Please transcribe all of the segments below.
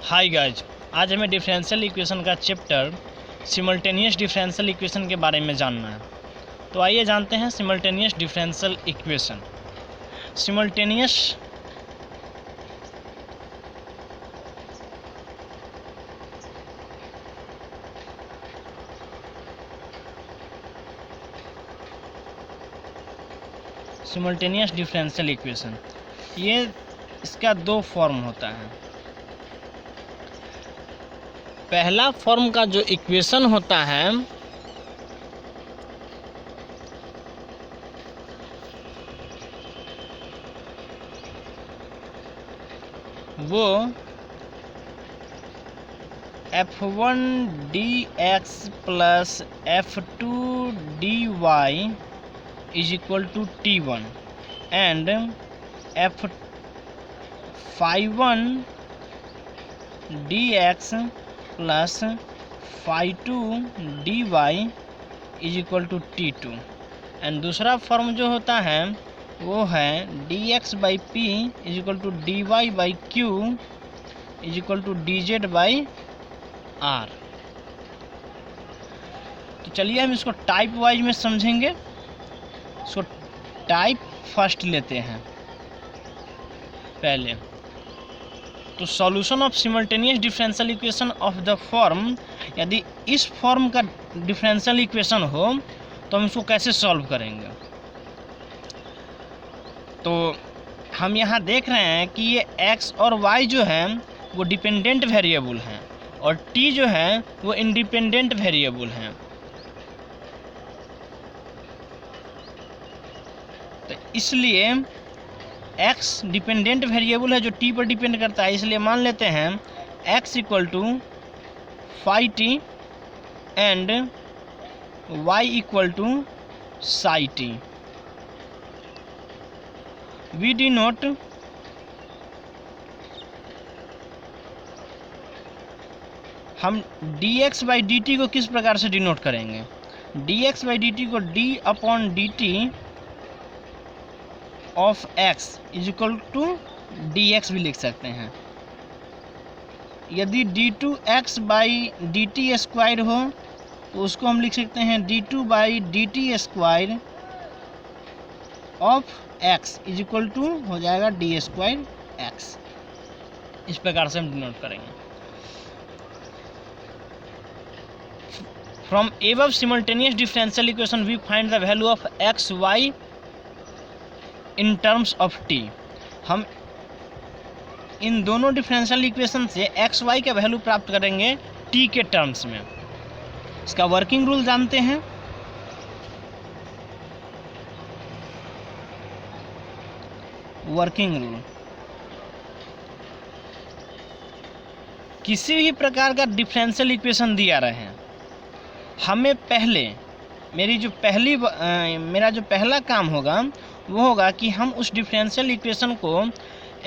Hi guys, आज हमें differential equation का चैप्टर सिमल्टेनियस डिफरेंशियल इक्वेशन के बारे में जानना है। तो आइए जानते हैं simultaneous differential equation. Simultaneous differential equation ये इसका दो फॉर्म होता है। पहला फॉर्म का जो इक्वेशन होता है वो f1 dx plus f2 dy is equal to t1 and f1 dx plus phi2 dy is equal to t2 and दूसरा फॉर्म जो होता है वो है dx by p is equal to dy by q is equal to dz by r। तो चलिए हम इसको टाइप वाइज में समझेंगे। इसको टाइप फर्स्ट लेते हैं पहले। तो solution of simultaneous differential equation of the form, यदि इस फॉर्म का डिफरेंशियल इक्वेशन हो तो हम इसको कैसे सॉल्व करेंगे। तो हम यहाँ देख रहे हैं कि ये x और y जो है वो डिपेंडेंट वेरिएबल हैं और t जो है वो इंडिपेंडेंट वेरिएबल हैं। तो इसलिए x डिपेंडेंट वेरिएबल है जो t पर डिपेंड करता है, इसलिए मान लेते हैं x equal to phi t and y equal to psi t. We denote हम dx बाई dt को किस प्रकार से डिनोट करेंगे। dx बाई dt को d upon dt of x is equal to dx भी लिख सकते हैं। यदि d2x बाई dt स्क्वायर हो तो उसको हम लिख सकते हैं d2 by dt square of x is equal to हो जाएगा डी स्क्वायर x। इस प्रकार से हम डिनोट करेंगे। From above simultaneous differential equation we find the value of x y in terms of t। हम इन दोनों डिफरेंशियल इक्वेशन से एक्स वाई का वैल्यू प्राप्त करेंगे t के टर्म्स में। इसका वर्किंग रूल जानते हैं। वर्किंग रूल, किसी भी प्रकार का डिफरेंशियल इक्वेशन दिया रहे हैं, हमें पहले मेरा जो पहला काम होगा वो होगा कि हम उस डिफरेंशियल इक्वेशन को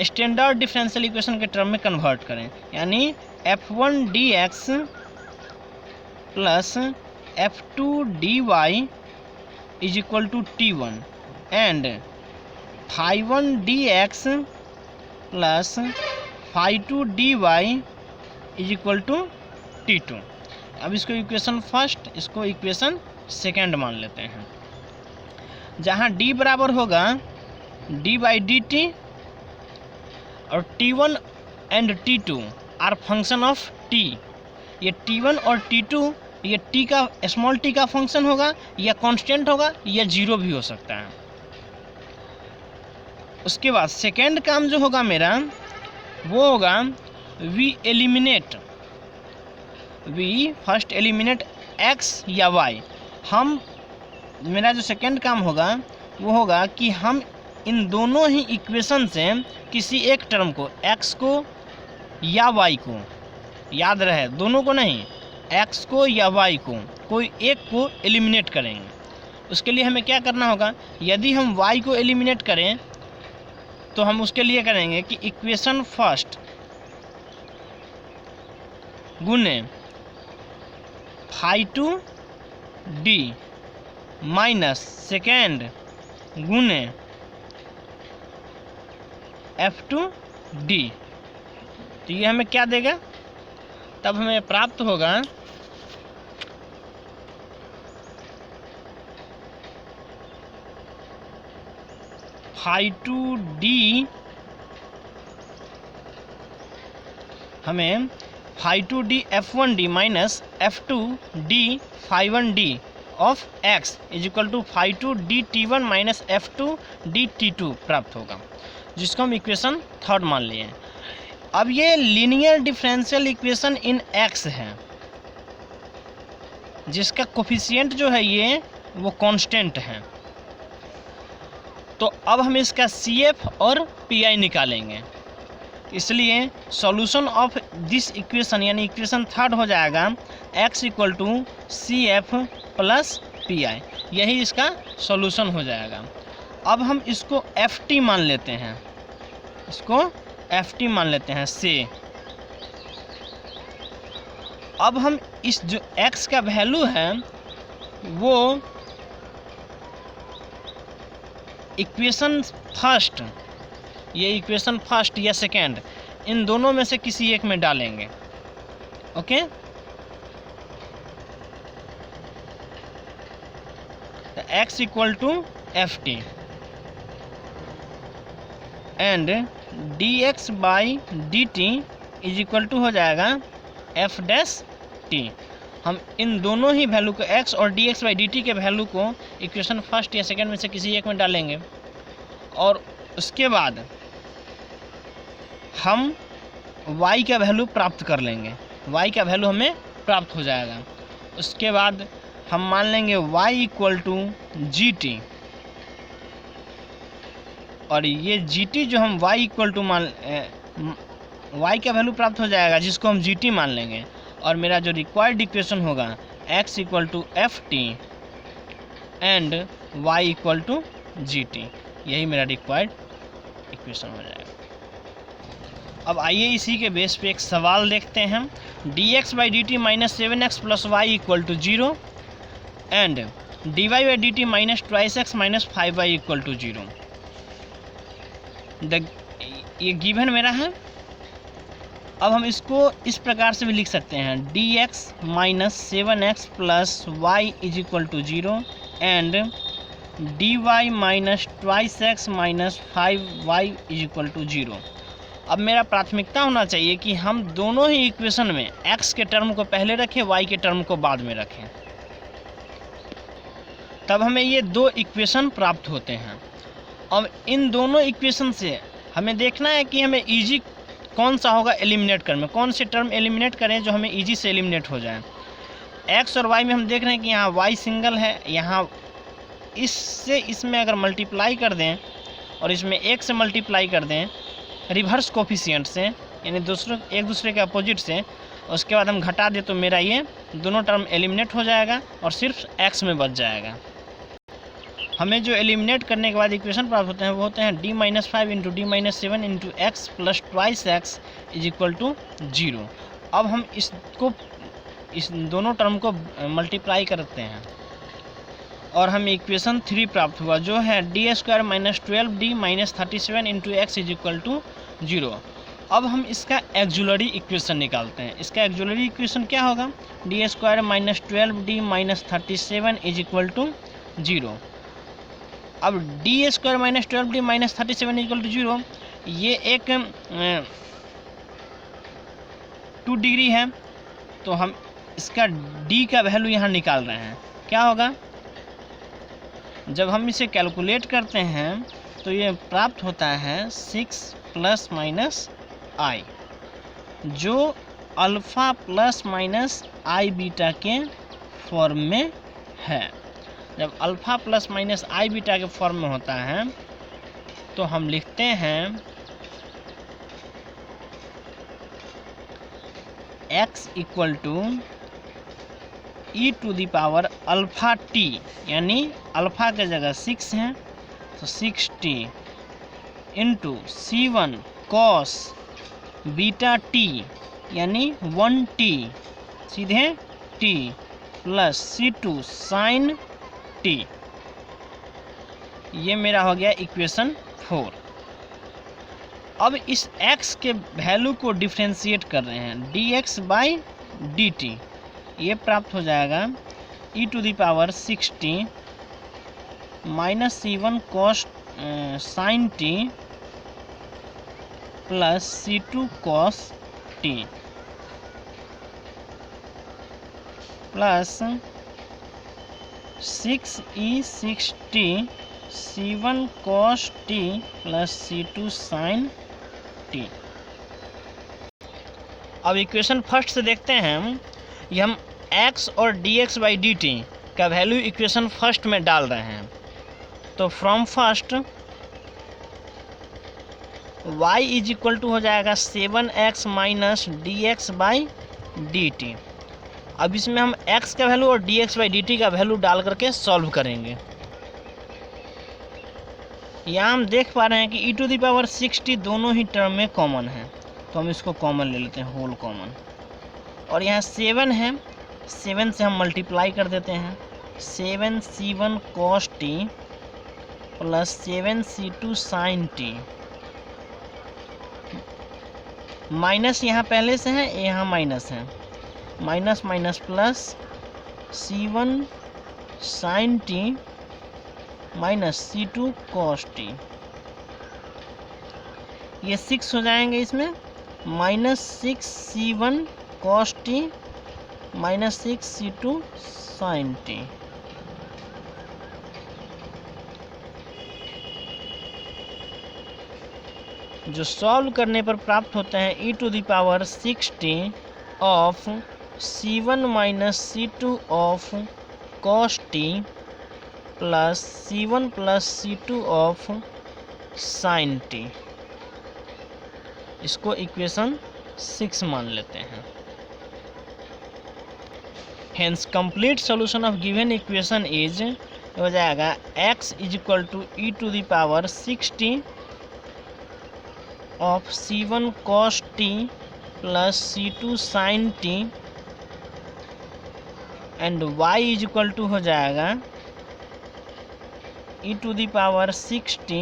स्टैंडर्ड डिफरेंशियल इक्वेशन के टर्म में कन्वर्ट करें। यानी f1 dx plus f2 dy is equal to t1 and phi1 dx plus phi2 dy is equal to t2। अब इसको इक्वेशन फर्स्ट, इसको इक्वेशन सेकेंड मान लेते हैं, जहाँ d बराबर होगा d बाई डी टी और t1 and t2 are function of t। ये t1 और t2 ये t का स्मॉल t का फंक्शन होगा या कांस्टेंट होगा या जीरो भी हो सकता है। उसके बाद सेकेंड काम जो होगा मेरा वो होगा वी फर्स्ट एलिमिनेट x या y। मेरा जो सेकेंड काम होगा वो होगा कि हम इन दोनों ही इक्वेशन से किसी एक टर्म को, x को या y को, याद रहे दोनों को नहीं, x को या y को, कोई एक को एलिमिनेट करेंगे। उसके लिए हमें क्या करना होगा, यदि हम y को एलिमिनेट करें तो हम उसके लिए करेंगे कि इक्वेशन फर्स्ट गुने phi2 d माइनस सेकेंड गुने f2 d। तो ये हमें क्या देगा, तब हमें प्राप्त होगा phi2d, हमें phi2d f1d minus f2d phi1d of x is equal to phi2d t1 minus f2d t2 प्राप्त होगा, जिसको हम इक्वेशन थर्ड मान लिए हैं। अब ये linear differential equation in x है, जिसका कोफिशिएंट जो है ये वो कांस्टेंट है। तो अब हम इसका CF और PI निकालेंगे, इसलिए सॉल्यूशन ऑफ दिस इक्वेशन यानी इक्वेशन थर्ड हो जाएगा x equal to CF plus PI, यही इसका सॉल्यूशन हो जाएगा। अब हम इसको FT मान लेते हैं, इसको FT मान लेते हैं से। अब हम इस जो x का वैल्यू है वो इक्वेशन फर्स्ट, ये इक्वेशन फर्स्ट या सेकेंड, इन दोनों में से किसी एक में डालेंगे। ओके, तो x equal to FT and dx by dt is equal to हो जाएगा f डैश t। हम इन दोनों ही वैल्यू को x और dx बाई dt के वैल्यू को इक्वेशन फर्स्ट या सेकेंड में से किसी एक में डालेंगे, और उसके बाद हम y का वैल्यू प्राप्त कर लेंगे, y का वैल्यू हमें प्राप्त हो जाएगा। उसके बाद हम मान लेंगे y इक्वल टू gt, और ये gt जो हम y इक्वल टू y का वैल्यू प्राप्त हो जाएगा, जिसको हम gt मान लेंगे, और मेरा जो रिक्वायर्ड इक्वेशन होगा x equal to FT and y equal to GT, यही मेरा रिक्वायर्ड इक्वेशन हो जाएगा। अब आइए इसी के बेस पे एक सवाल देखते हैं। dx by dt minus 7x plus y equal to 0 and dy by dt minus 2x minus 5y equal to 0। ये गिवन मेरा है। अब हम इसको इस प्रकार से भी लिख सकते हैं, dx minus 7x plus y is equal to 0 and dy minus 2x minus 5y is equal to 0। अब मेरा प्राथमिकता होना चाहिए कि हम दोनों ही इक्वेशन में x के टर्म को पहले रखें, y के टर्म को बाद में रखें, तब हमें ये दो इक्वेशन प्राप्त होते हैं। अब इन दोनों इक्वेशन से हमें देखना है कि हमें इजी कौन सा होगा एलिमिनेट करने में, कौन से टर्म एलिमिनेट करें जो हमें इजी से एलिमिनेट हो जाए। x और y में हम देख रहे हैं कि यहाँ y सिंगल है, यहाँ इससे इसमें अगर मल्टीप्लाई कर दें और इसमें 1 से मल्टीप्लाई कर दें रिवर्स कोफिशिएंट से, यानी एक दूसरे के अपोजिट से, उसके बाद हम घटा दें तो मेरा ये दोनों टर्म एलिमिनेट हो जाएगा और सिर्फ x में बच जाएगा। हमें जो एलिमिनेट करने के बाद इक्वेशन प्राप्त होते हैं वो होते हैं d minus 5 into d minus 7 into x plus 2x is equal to 0। अब हम इस दोनों टर्म को मल्टीप्लाई करते हैं और हमें इक्वेशन 3 प्राप्त हुआ, जो है d square minus 12d minus 37 into x is equal to 0। अब हम इसका एक्जुलरी इक्वेशन निकालते हैं। इसका एक्जुलरी इक्वेशन क्या होगा, d square minus 12d minus 37 is equal to 0। अब d square minus 12d minus 37 equal to 0, ये एक 2 डिग्री है, तो हम इसका d का वैल्यू यहाँ निकाल रहे हैं। क्या होगा, जब हम इसे कैलकुलेट करते हैं तो ये प्राप्त होता है 6 प्लस माइनस आई, जो alpha plus minus i beta के फॉर्म में है। जब alpha plus minus i beta के फॉर्म में होता है तो हम लिखते हैं x equal to e to the power alpha t, यानी अल्फ़ा के जगह 6 है तो 6t into C1 cos beta T यानी 1t सीधे t plus C2 sign t। ये मेरा हो गया इक्वेशन 4। अब इस x के वैल्यू को डिफ्रेंशिएट कर रहे हैं, dx बाई डी टी, ये प्राप्त हो जाएगा e to the power 60 minus C1 cos sine T plus C2 cos T plus 6E60 C1 cos T plus C2 sine T. अब इक्वेशन फर्स्ट से देखते हैं हम, ये हम x और dx बाई डी टी का वैल्यू इक्वेशन फर्स्ट में डाल रहे हैं। तो from first y is equal to हो जाएगा 7x minus D X by D T. अब इसमें हम x का वैल्यू और dx बाई डी टी का वैल्यू डाल करके सॉल्व करेंगे। यहाँ हम देख पा रहे हैं कि ई टू द पावर 60 दोनों ही टर्म में कॉमन है, तो हम इसको कॉमन ले लेते हैं, होल कॉमन। और यहाँ 7 है, 7 से हम मल्टीप्लाई कर देते हैं, 7C1 cos T plus 7C2 sin t, minus यहाँ पहले से है, यहाँ माइनस है, minus minus plus C1 sin t minus C2 cos t, ये 6 हो जाएंगे इसमें, minus 6C1 cos t minus 6C2 sin t. जो सॉल्व करने पर प्राप्त होते हैं e to the power 60 of C1 minus C2 of cos T plus C1 plus C2 of sin t. इसको इक्वेशन 6 मान लेते हैं। Hence complete solution of given equation is हो जाएगा x is equal to e to the power 60 of C1 cos t plus C2 sin t and y is equal to हो जाएगा e to the power 60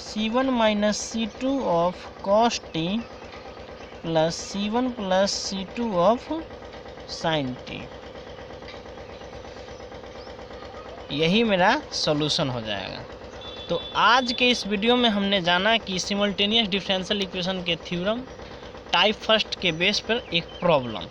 C1 minus C2 of cos t plus C1 plus C2 of sin t। यही मेरा solution हो जाएगा। तो आज के इस वीडियो में हमने जाना कि सिमल्टेनियस डिफरेंशियल इक्वेशन के थ्योरम टाइप फर्स्ट के बेस पर एक प्रॉब्लम